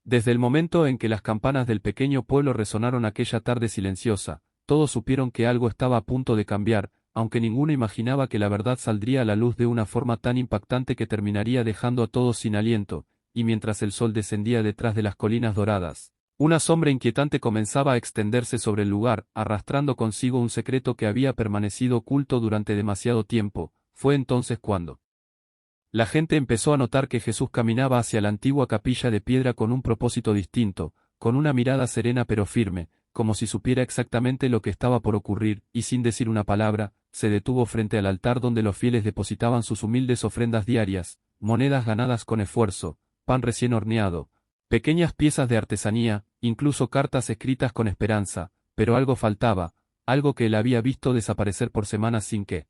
Desde el momento en que las campanas del pequeño pueblo resonaron aquella tarde silenciosa, todos supieron que algo estaba a punto de cambiar, aunque ninguno imaginaba que la verdad saldría a la luz de una forma tan impactante que terminaría dejando a todos sin aliento, y mientras el sol descendía detrás de las colinas doradas, una sombra inquietante comenzaba a extenderse sobre el lugar, arrastrando consigo un secreto que había permanecido oculto durante demasiado tiempo. Fue entonces cuando la gente empezó a notar que Jesús caminaba hacia la antigua capilla de piedra con un propósito distinto, con una mirada serena pero firme, como si supiera exactamente lo que estaba por ocurrir, y sin decir una palabra, se detuvo frente al altar donde los fieles depositaban sus humildes ofrendas diarias, monedas ganadas con esfuerzo, pan recién horneado, pequeñas piezas de artesanía, incluso cartas escritas con esperanza, pero algo faltaba, algo que él había visto desaparecer por semanas sin que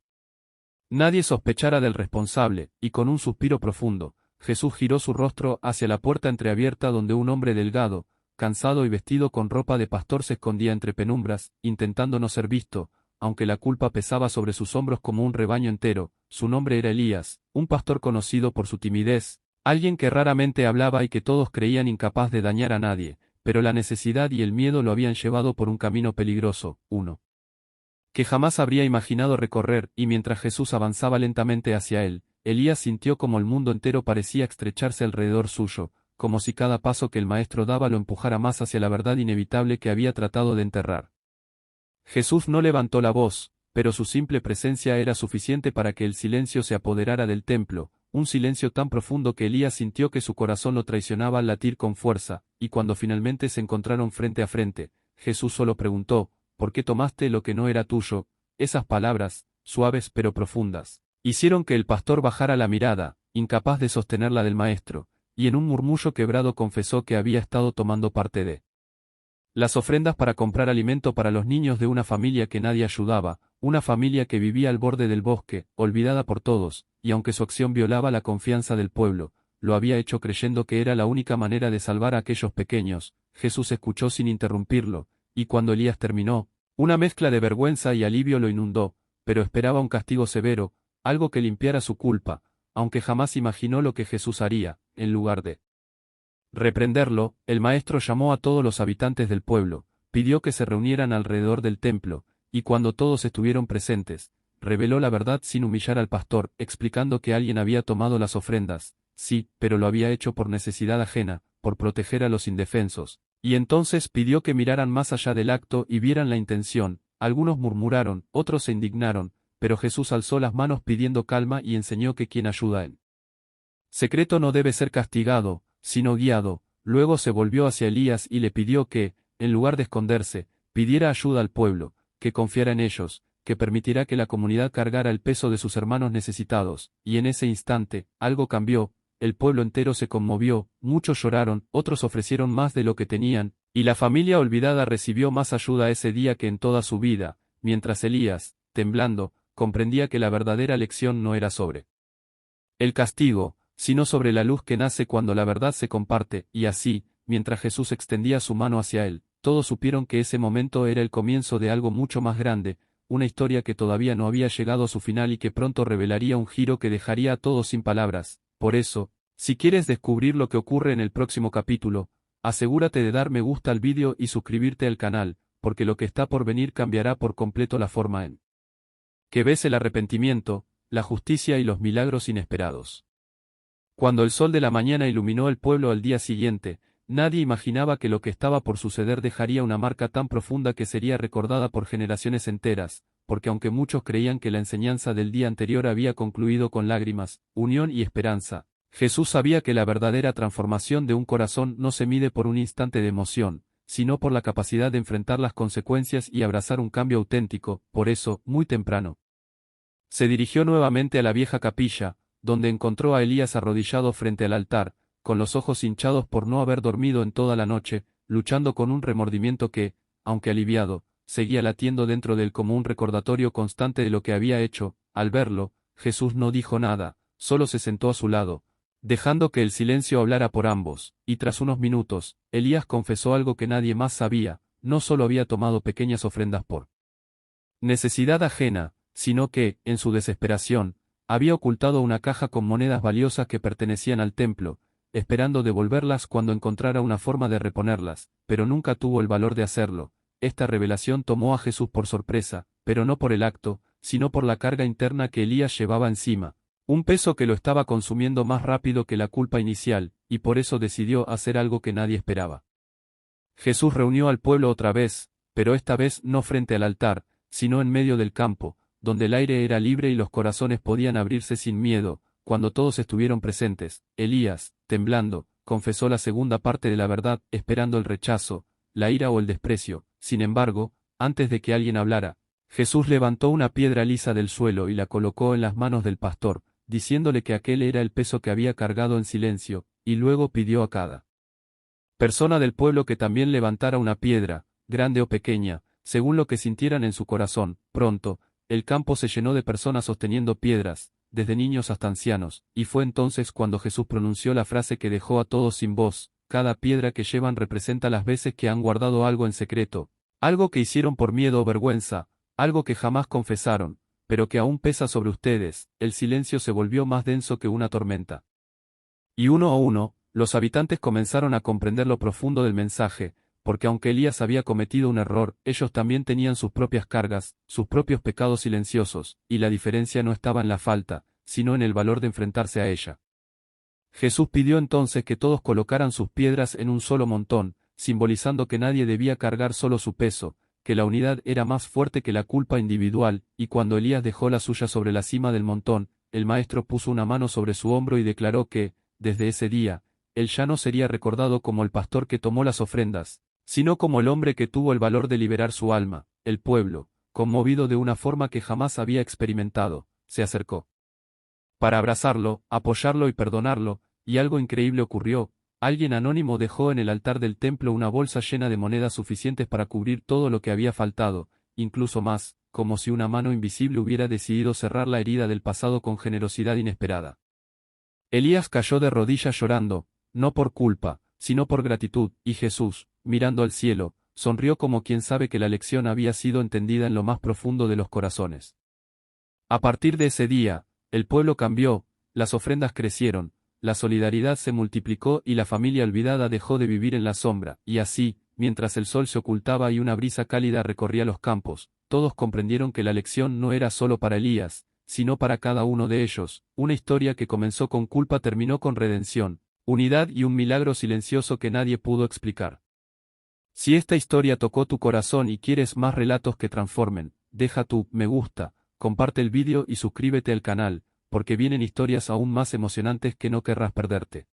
nadie sospechara del responsable, y con un suspiro profundo, Jesús giró su rostro hacia la puerta entreabierta donde un hombre delgado, cansado y vestido con ropa de pastor se escondía entre penumbras, intentando no ser visto, aunque la culpa pesaba sobre sus hombros como un rebaño entero. Su nombre era Elías, un pastor conocido por su timidez, alguien que raramente hablaba y que todos creían incapaz de dañar a nadie, pero la necesidad y el miedo lo habían llevado por un camino peligroso, uno que jamás habría imaginado recorrer, y mientras Jesús avanzaba lentamente hacia él, Elías sintió como el mundo entero parecía estrecharse alrededor suyo, como si cada paso que el maestro daba lo empujara más hacia la verdad inevitable que había tratado de enterrar. Jesús no levantó la voz, pero su simple presencia era suficiente para que el silencio se apoderara del templo, un silencio tan profundo que Elías sintió que su corazón lo traicionaba al latir con fuerza, y cuando finalmente se encontraron frente a frente, Jesús solo preguntó: ¿por qué tomaste lo que no era tuyo? Esas palabras, suaves pero profundas, hicieron que el pastor bajara la mirada, incapaz de sostener la del maestro, y en un murmullo quebrado confesó que había estado tomando parte de las ofrendas para comprar alimento para los niños de una familia que nadie ayudaba, una familia que vivía al borde del bosque, olvidada por todos, y aunque su acción violaba la confianza del pueblo, lo había hecho creyendo que era la única manera de salvar a aquellos pequeños. Jesús escuchó sin interrumpirlo, y cuando Elías terminó, una mezcla de vergüenza y alivio lo inundó, pero esperaba un castigo severo, algo que limpiara su culpa, aunque jamás imaginó lo que Jesús haría. En lugar de reprenderlo, el maestro llamó a todos los habitantes del pueblo, pidió que se reunieran alrededor del templo, y cuando todos estuvieron presentes, reveló la verdad sin humillar al pastor, explicando que alguien había tomado las ofrendas, sí, pero lo había hecho por necesidad ajena, por proteger a los indefensos. Y entonces pidió que miraran más allá del acto y vieran la intención. Algunos murmuraron, otros se indignaron, pero Jesús alzó las manos pidiendo calma y enseñó que quien ayuda en secreto no debe ser castigado, sino guiado. Luego se volvió hacia Elías y le pidió que, en lugar de esconderse, pidiera ayuda al pueblo, que confiara en ellos, que permitirá que la comunidad cargara el peso de sus hermanos necesitados, y en ese instante, algo cambió. El pueblo entero se conmovió, muchos lloraron, otros ofrecieron más de lo que tenían, y la familia olvidada recibió más ayuda ese día que en toda su vida, mientras Elías, temblando, comprendía que la verdadera lección no era sobre el castigo, sino sobre la luz que nace cuando la verdad se comparte, y así, mientras Jesús extendía su mano hacia él, todos supieron que ese momento era el comienzo de algo mucho más grande, una historia que todavía no había llegado a su final y que pronto revelaría un giro que dejaría a todos sin palabras. Por eso, si quieres descubrir lo que ocurre en el próximo capítulo, asegúrate de dar me gusta al vídeo y suscribirte al canal, porque lo que está por venir cambiará por completo la forma en que ves el arrepentimiento, la justicia y los milagros inesperados. Cuando el sol de la mañana iluminó el pueblo al día siguiente, nadie imaginaba que lo que estaba por suceder dejaría una marca tan profunda que sería recordada por generaciones enteras, porque aunque muchos creían que la enseñanza del día anterior había concluido con lágrimas, unión y esperanza, Jesús sabía que la verdadera transformación de un corazón no se mide por un instante de emoción, sino por la capacidad de enfrentar las consecuencias y abrazar un cambio auténtico. Por eso, muy temprano, se dirigió nuevamente a la vieja capilla, donde encontró a Elías arrodillado frente al altar, con los ojos hinchados por no haber dormido en toda la noche, luchando con un remordimiento que, aunque aliviado, seguía latiendo dentro de él como un recordatorio constante de lo que había hecho. Al verlo, Jesús no dijo nada, solo se sentó a su lado, dejando que el silencio hablara por ambos, y tras unos minutos, Elías confesó algo que nadie más sabía: no solo había tomado pequeñas ofrendas por necesidad ajena, sino que, en su desesperación, había ocultado una caja con monedas valiosas que pertenecían al templo. esperando devolverlas cuando encontrara una forma de reponerlas, pero nunca tuvo el valor de hacerlo. Esta revelación tomó a Jesús por sorpresa, pero no por el acto, sino por la carga interna que Elías llevaba encima. Un peso que lo estaba consumiendo más rápido que la culpa inicial, y por eso decidió hacer algo que nadie esperaba. Jesús reunió al pueblo otra vez, pero esta vez no frente al altar, sino en medio del campo, donde el aire era libre y los corazones podían abrirse sin miedo. Cuando todos estuvieron presentes, Elías, temblando, confesó la segunda parte de la verdad, esperando el rechazo, la ira o el desprecio. Sin embargo, antes de que alguien hablara, Jesús levantó una piedra lisa del suelo y la colocó en las manos del pastor, diciéndole que aquel era el peso que había cargado en silencio, y luego pidió a cada persona del pueblo que también levantara una piedra, grande o pequeña, según lo que sintieran en su corazón. Pronto, el campo se llenó de personas sosteniendo piedras, desde niños hasta ancianos, y fue entonces cuando Jesús pronunció la frase que dejó a todos sin voz: cada piedra que llevan representa las veces que han guardado algo en secreto, algo que hicieron por miedo o vergüenza, algo que jamás confesaron, pero que aún pesa sobre ustedes. El silencio se volvió más denso que una tormenta. Y uno a uno, los habitantes comenzaron a comprender lo profundo del mensaje, porque aunque Elías había cometido un error, ellos también tenían sus propias cargas, sus propios pecados silenciosos, y la diferencia no estaba en la falta, sino en el valor de enfrentarse a ella. Jesús pidió entonces que todos colocaran sus piedras en un solo montón, simbolizando que nadie debía cargar solo su peso, que la unidad era más fuerte que la culpa individual, y cuando Elías dejó la suya sobre la cima del montón, el maestro puso una mano sobre su hombro y declaró que, desde ese día, él ya no sería recordado como el pastor que tomó las ofrendas, sino como el hombre que tuvo el valor de liberar su alma. El pueblo, conmovido de una forma que jamás había experimentado, se acercó para abrazarlo, apoyarlo y perdonarlo, y algo increíble ocurrió. Alguien anónimo dejó en el altar del templo una bolsa llena de monedas suficientes para cubrir todo lo que había faltado, incluso más, como si una mano invisible hubiera decidido cerrar la herida del pasado con generosidad inesperada. Elías cayó de rodillas llorando, no por culpa, sino por gratitud, y Jesús, mirando al cielo, sonrió como quien sabe que la lección había sido entendida en lo más profundo de los corazones. A partir de ese día, el pueblo cambió, las ofrendas crecieron, la solidaridad se multiplicó y la familia olvidada dejó de vivir en la sombra, y así, mientras el sol se ocultaba y una brisa cálida recorría los campos, todos comprendieron que la lección no era solo para Elías, sino para cada uno de ellos. Una historia que comenzó con culpa terminó con redención, unidad y un milagro silencioso que nadie pudo explicar. Si esta historia tocó tu corazón y quieres más relatos que transformen, deja tu me gusta, comparte el vídeo y suscríbete al canal, porque vienen historias aún más emocionantes que no querrás perderte.